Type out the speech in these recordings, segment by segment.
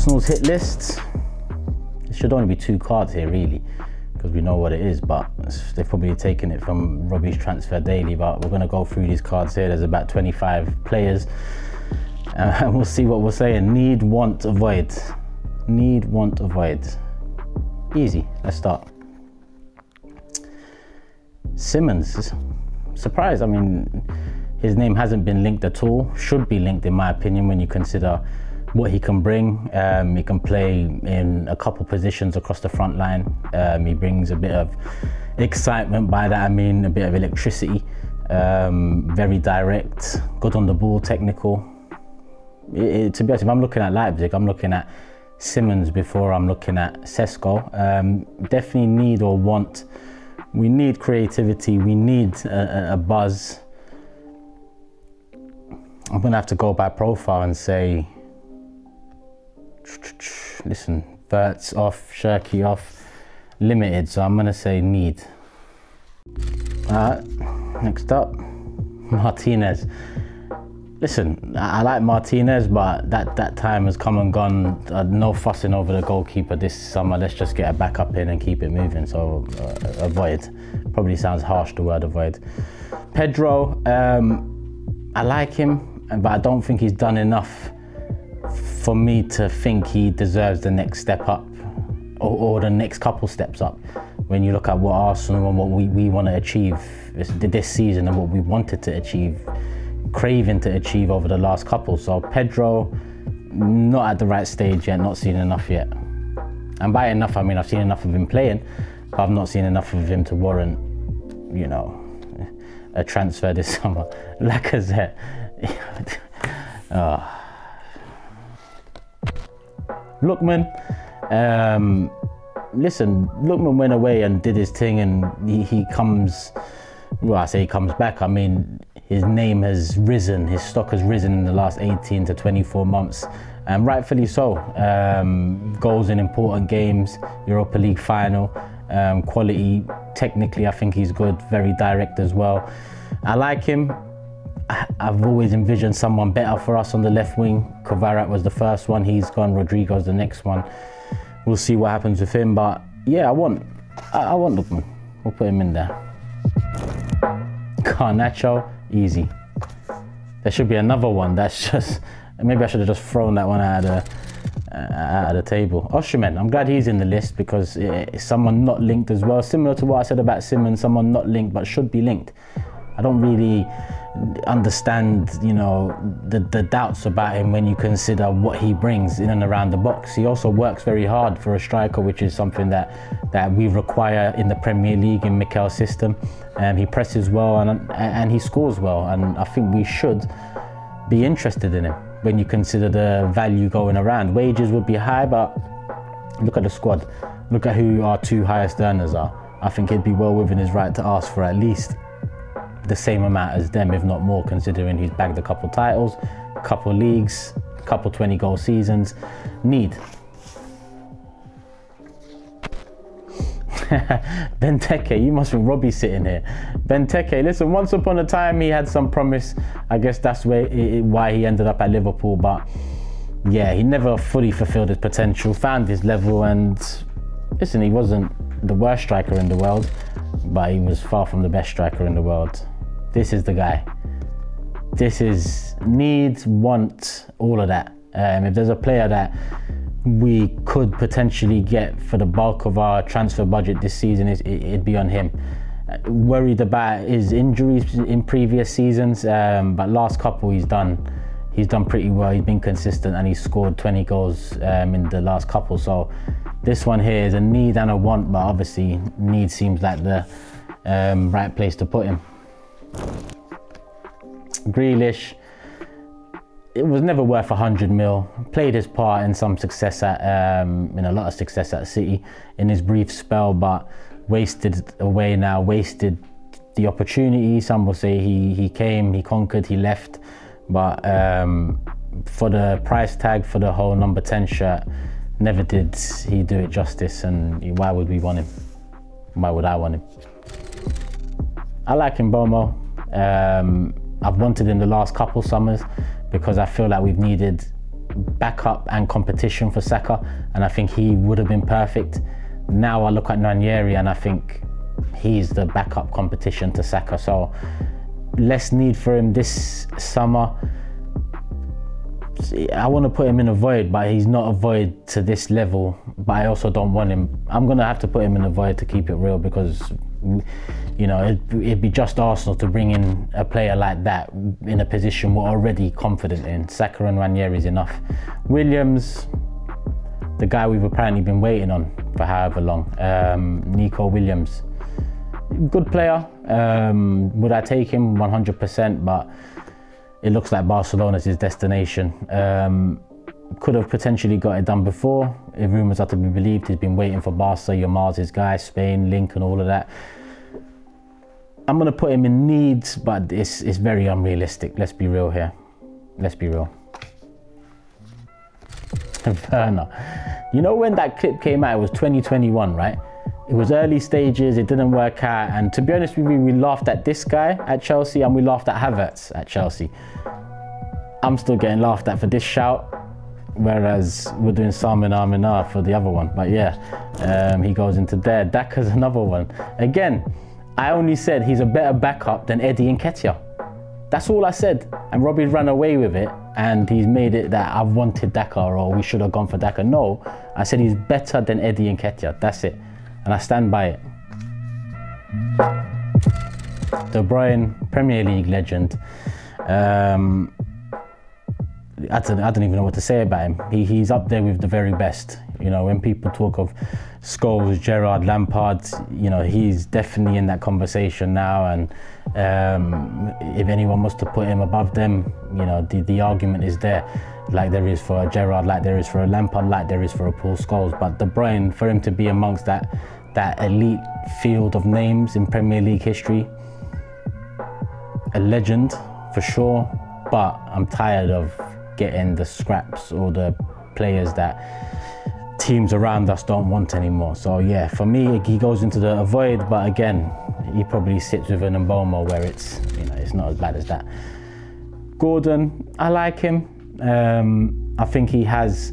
Arsenal's hit list. It should only be 2 cards here really, because we know what it is, but they've probably taken it from Robbie's Transfer Daily. But we're going to go through these cards here. There's about 25 players, and we'll see what we're saying. Need, want, avoid. Need, want, avoid. Easy. Let's start. Simmons. Surprised. I mean, his name hasn't been linked at all. Should be linked, in my opinion, when you consider what he can bring. He can play in a couple positions across the front line. He brings a bit of excitement. By that I mean a bit of electricity. Very direct, good on the ball, technical. To be honest, if I'm looking at Leipzig, I'm looking at Simmons before I'm looking at Sesko. Definitely need or want. We need creativity. We need a buzz. I'm gonna have to go by profile and say, listen, Verts off, Shirky off, limited, so I'm gonna say need. Next up, Martinez. Listen, I like Martinez, but that time has come and gone. No fussing over the goalkeeper this summer. Let's just get a backup in and keep it moving. So avoid. Probably sounds harsh, the word avoid. Pedro, I like him, but I don't think he's done enough for me to think he deserves the next step up, or the next couple steps up. When you look at what Arsenal and what we want to achieve this season and what we wanted to achieve, craving to achieve over the last couple. So Pedro, not at the right stage yet, not seen enough yet. And by enough, I mean I've seen enough of him playing, but I've not seen enough of him to warrant, you know, a transfer this summer. Lacazette. Lookman, listen, Lookman went away and did his thing, and he comes, well, I say he comes back, I mean his name has risen, his stock has risen in the last 18 to 24 months, and rightfully so. Goals in important games, Europa League final, quality, technically I think he's good, very direct as well. I like him. I've always envisioned someone better for us on the left wing. Kovarat was the first one, he's gone, Rodrigo's the next one. We'll see what happens with him, but yeah, I want Lookman. We'll put him in there. Garnacho, easy. There should be another one that's just, maybe I should have just thrown that one out of the table. Osimhen, I'm glad he's in the list because it's someone not linked as well. Similar to what I said about Simmons, someone not linked but should be linked. I don't really understand, you know, the doubts about him when you consider what he brings in and around the box. He also works very hard for a striker, which is something that we require in the Premier League in Mikel's system. He presses well and he scores well, and I think we should be interested in him when you consider the value going around. Wages would be high, but look at the squad. Look at who our 2 highest earners are. I think he'd be well within his right to ask for at least the same amount as them, if not more, considering he's bagged a couple titles, a couple leagues, a couple 20-goal seasons. Need. Benteke, you must think Robbie's sitting here. Benteke, listen, once upon a time he had some promise. I guess that's why he ended up at Liverpool, but yeah, he never fully fulfilled his potential, found his level, and listen, he wasn't the worst striker in the world, but he was far from the best striker in the world. This is the guy. This is need, want, all of that. If there's a player that we could potentially get for the bulk of our transfer budget this season, it'd be on him. Worried about his injuries in previous seasons, but last couple he's done pretty well. He's been consistent and he's scored 20 goals in the last couple. So this one here is a need and a want, but obviously need seems like the right place to put him. Grealish, it was never worth 100 mil. Played his part in some success in a lot of success at City in his brief spell, but wasted away now, wasted the opportunity. Some will say he came, he conquered, he left, but for the price tag for the whole number 10 shirt, never did he do it justice. And why would we want him? Why would I want him? I like Mbomo. I've wanted him the last couple summers because I feel like we've needed backup and competition for Saka, and I think he would have been perfect. Now I look at Nwaneri and I think he's the backup competition to Saka, so less need for him this summer. I want to put him in a void, but he's not a void to this level, but I also don't want him. I'm going to have to put him in a void to keep it real, because you know, it'd be just Arsenal to bring in a player like that in a position we're already confident in. Saka and Nwaneri is enough. Williams, the guy we've apparently been waiting on for however long, Nico Williams, good player. Would I take him? 100%, but it looks like Barcelona's his destination. Could have potentially got it done before. If rumours are to be believed, he's been waiting for Barca, Yamal's his guy, Spain, link and all of that. I'm going to put him in needs, but it's very unrealistic. Let's be real here. Let's be real. Werner. You know when that clip came out, it was 2021, right? It was early stages, it didn't work out, and to be honest with you, we laughed at this guy at Chelsea and we laughed at Havertz at Chelsea. I'm still getting laughed at for this shout, whereas we're doing Samina for the other one. But yeah, he goes into there. Daka's another one. Again, I only said he's a better backup than Eddie Nketiah. That's all I said, and Robbie ran away with it, and he's made it that I've wanted Daka, or we should have gone for Daka. No, I said he's better than Eddie Nketiah. That's it. And I stand by it. De Bruyne, Premier League legend. I don't even know what to say about him. He's up there with the very best. You know, when people talk of Scholes, Gerrard, Lampard, you know, he's definitely in that conversation now. And if anyone was to put him above them, you know, the argument is there, like there is for a Gerrard, like there is for a Lampard, like there is for a Paul Scholes. But De Bruyne, for him to be amongst that elite field of names in Premier League history, a legend for sure. But I'm tired of getting the scraps or the players that teams around us don't want anymore. So yeah, for me, he goes into the void, but again, he probably sits with an Mbomo where it's, you know, it's not as bad as that. Gordon, I like him. I think he has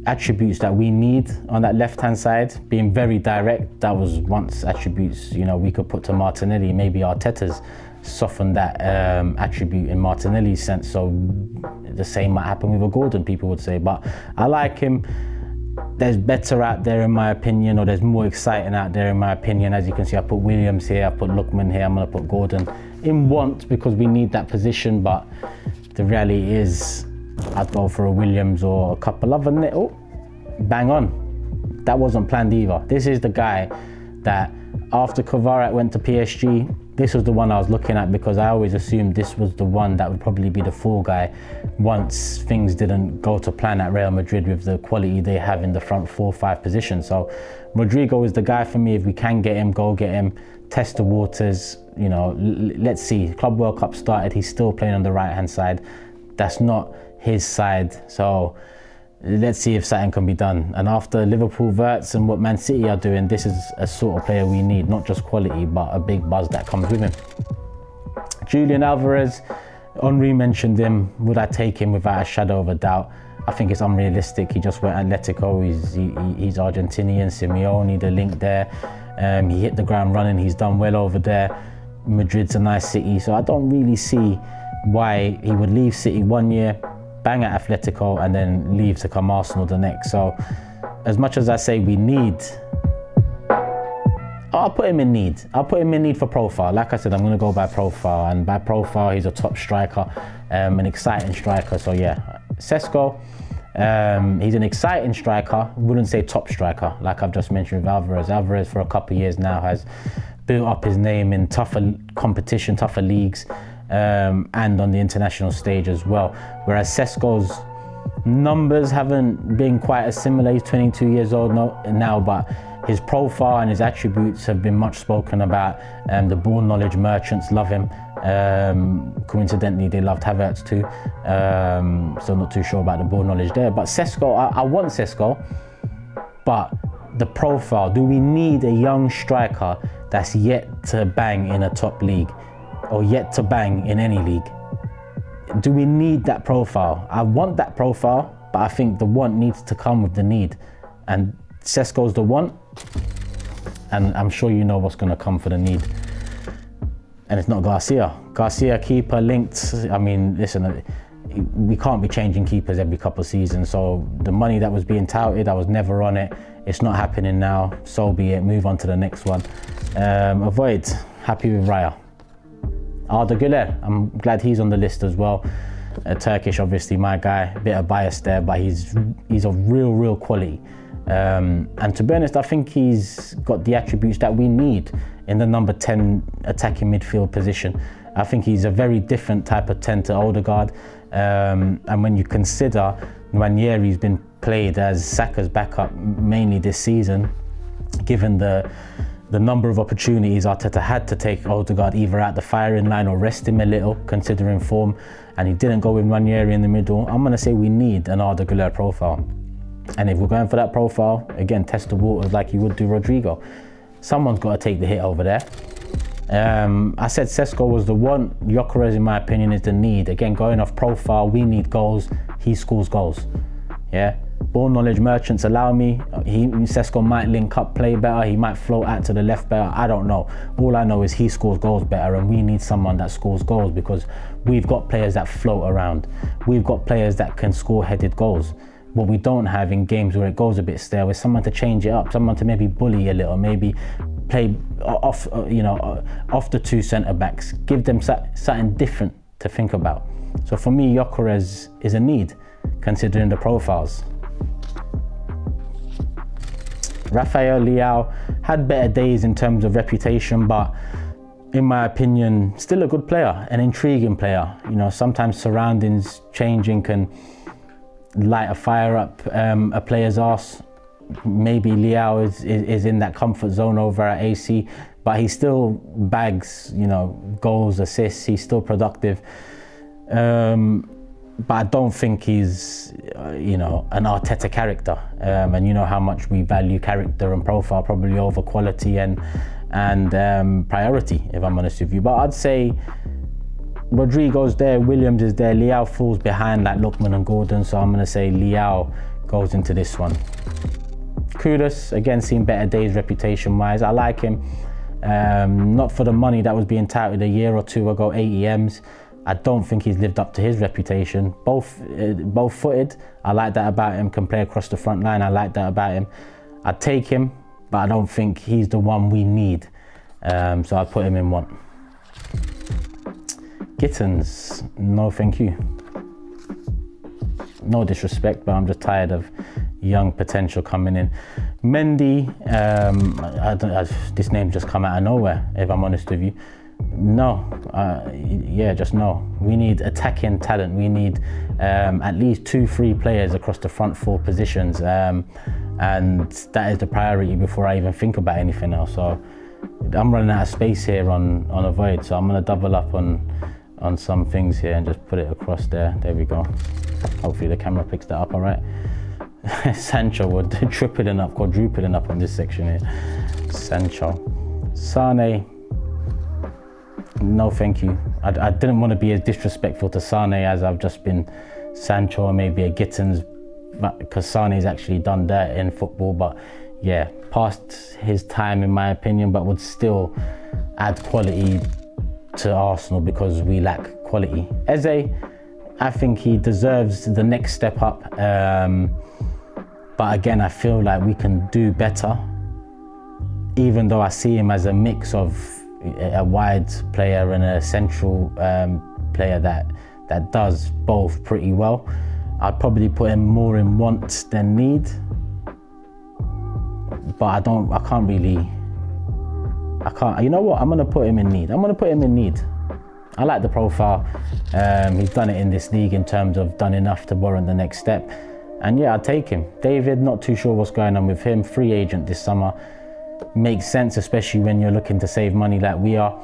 attributes that we need on that left-hand side, being very direct. That was once attributes, you know, we could put to Martinelli. Maybe Arteta's softened that attribute in Martinelli's sense, so the same might happen with a Gordon, people would say. But I like him. There's better out there in my opinion, or there's more exciting out there in my opinion. As you can see, I put Williams here, I put Lookman here, I'm going to put Gordon in want because we need that position. But the reality is I'd go for a Williams or a couple other. Oh, bang on. That wasn't planned either. This is the guy that after Kovacic went to PSG, this was the one I was looking at, because I always assumed this was the one that would probably be the fall guy once things didn't go to plan at Real Madrid with the quality they have in the front 4-5 position. So Rodrigo is the guy for me. If we can get him, go get him, test the waters, you know, let's see. Club World Cup started, he's still playing on the right hand side. That's not his side, so let's see if something can be done. And after Liverpool Verts and what Man City are doing, this is a sort of player we need, not just quality, but a big buzz that comes with him. Julian Alvarez, Henry mentioned him. Would I take him without a shadow of a doubt? I think it's unrealistic. He just went Atletico, he's Argentinian, Simeone, the link there. He hit the ground running, he's done well over there. Madrid's a nice city, so I don't really see why he would leave City 1 year, bang at Atletico, and then leave to come Arsenal the next. So as much as I say we need, I'll put him in need. I'll put him in need for profile. Like I said, I'm going to go by profile, and by profile he's a top striker, an exciting striker. So yeah, Sesko, he's an exciting striker, wouldn't say top striker like I've just mentioned with Alvarez. Alvarez for a couple of years now has built up his name in tougher competition, tougher leagues, and on the international stage as well. Whereas Sesko's numbers haven't been quite as similar. He's 22 years old now, but his profile and his attributes have been much spoken about. The ball knowledge merchants love him. Coincidentally, they loved Havertz too. So not too sure about the ball knowledge there. But Sesko, I want Sesko, but the profile, do we need a young striker that's yet to bang in a top league, or yet to bang in any league? do we need that profile? I want that profile, but I think the want needs to come with the need. And Sesko's the want, and I'm sure you know what's going to come for the need. And it's not Garcia. Garcia, keeper, linked. I mean, listen, we can't be changing keepers every couple of seasons. So the money that was being touted, I was never on it. It's not happening now. So be it. Move on to the next one. Avoid. Happy with Raya. Arda Güler. I'm glad he's on the list as well. Turkish, obviously, my guy. A bit of bias there, but he's of real quality. And to be honest, I think he's got the attributes that we need in the number 10 attacking midfield position. I think he's a very different type of 10 to Odegaard. And when you consider Nwaneri's been played as Saka's backup mainly this season, given the number of opportunities Arteta had to take Odegaard either out the firing line or rest him a little, considering form, and he didn't go with Nwaneri in the middle, I'm going to say we need an Arda Güler profile. And if we're going for that profile, again, test the waters like you would do Rodrigo. Someone's got to take the hit over there. I said Sesko was the one. Gyökeres, in my opinion, is the need. Again, going off profile, we need goals. He scores goals. Yeah. Ball knowledge merchants allow me. Sesko might link up play better. He might float out to the left better. I don't know. All I know is he scores goals better, and we need someone that scores goals because we've got players that float around. We've got players that can score headed goals. What we don't have in games where it goes a bit stale is someone to change it up, someone to maybe bully a little, maybe play off, off the two centre backs, give them something different to think about. So for me, Gyökeres is a need, considering the profiles. Rafael Leao had better days in terms of reputation, but in my opinion, still a good player, an intriguing player. You know, sometimes surroundings changing can light a fire up a player's arse. Maybe Leao is in that comfort zone over at AC, but he still bags, goals, assists. He's still productive. But I don't think he's, an Arteta character. And you know how much we value character and profile, probably over quality and priority, if I'm honest with you. But I'd say Rodrigo's there, Williams is there, Leao falls behind like Lookman and Gordon, so I'm going to say Leao goes into this one. Kudus, again, seen better days reputation-wise. I like him. Not for the money that was being touted a year or two ago, 80 M's. I don't think he's lived up to his reputation. Both-footed, I like that about him. Can play across the front line, I like that about him. I'd take him, but I don't think he's the one we need. So I'd put him in one. Gittins, no thank you. No disrespect, but I'm just tired of young potential coming in. Mendy, this name just come out of nowhere, if I'm honest with you. No, just no. We need attacking talent. We need at least 2-3 players across the front 4 positions, and that is the priority before I even think about anything else. So I'm running out of space here on Avoid, so I'm going to double up on some things here and just put it across there. There we go. Hopefully the camera picks that up all right. Sancho, we're tripling up, quadrupling up on this section here. Sancho. Sane, no thank you. I didn't want to be as disrespectful to Sane as I've just been Sancho or maybe a Gittins, because Sane's actually done that in football, but yeah, past his time in my opinion, but would still add quality to Arsenal because we lack quality. Eze, I think he deserves the next step up, but again, I feel like we can do better, even though I see him as a mix of a wide player and a central player that does both pretty well. I'd probably put him more in want than need, but I can't, you know what, I'm gonna put him in need. I like the profile. He's done it in this league in terms of done enough to warrant the next step. And yeah, I'd take him. David, not too sure what's going on with him. Free agent this summer. Makes sense, especially when you're looking to save money like we are.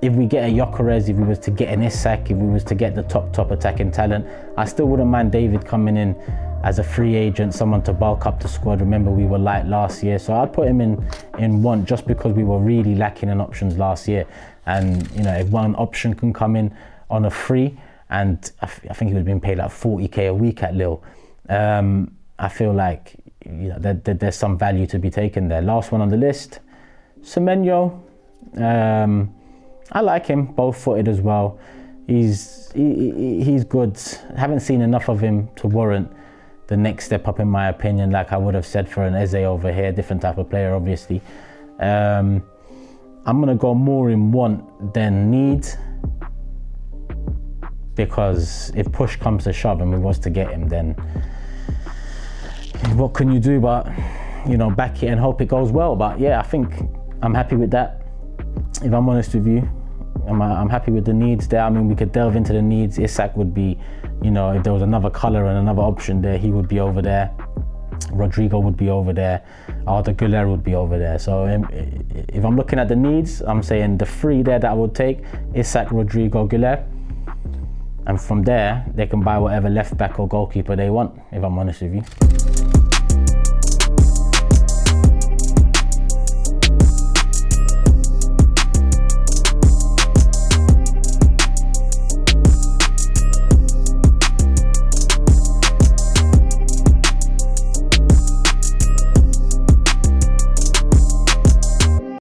If we get a Gyökeres, if we was to get an Isak, if we was to get the top attacking talent, I still wouldn't mind David coming in as a free agent, someone to bulk up the squad. Remember, we were light last year, so I'd put him in want just because we were really lacking in options last year. And you know, if one option can come in on a free, and I think he was being paid like 40k a week at Lille, I feel like, you know, there's some value to be taken there. Last one on the list, Semenyo. I like him, both-footed as well. He's good. Haven't seen enough of him to warrant the next step up, in my opinion, like I would have said for an Eze over here. Different type of player, obviously. I'm gonna go more in want than need, because if push comes to shove and we was to get him, then what can you do but, you know, back it and hope it goes well? But yeah, I think I'm happy with that, if I'm honest with you. I'm happy with the needs there. I mean, we could delve into the needs. Isak would be, you know, if there was another colour and another option there, he would be over there. Rodrigo would be over there. Arda Güler would be over there. So if I'm looking at the needs, I'm saying the three there that I would take: Isak, Rodrigo, Güler. And from there, they can buy whatever left back or goalkeeper they want, if I'm honest with you.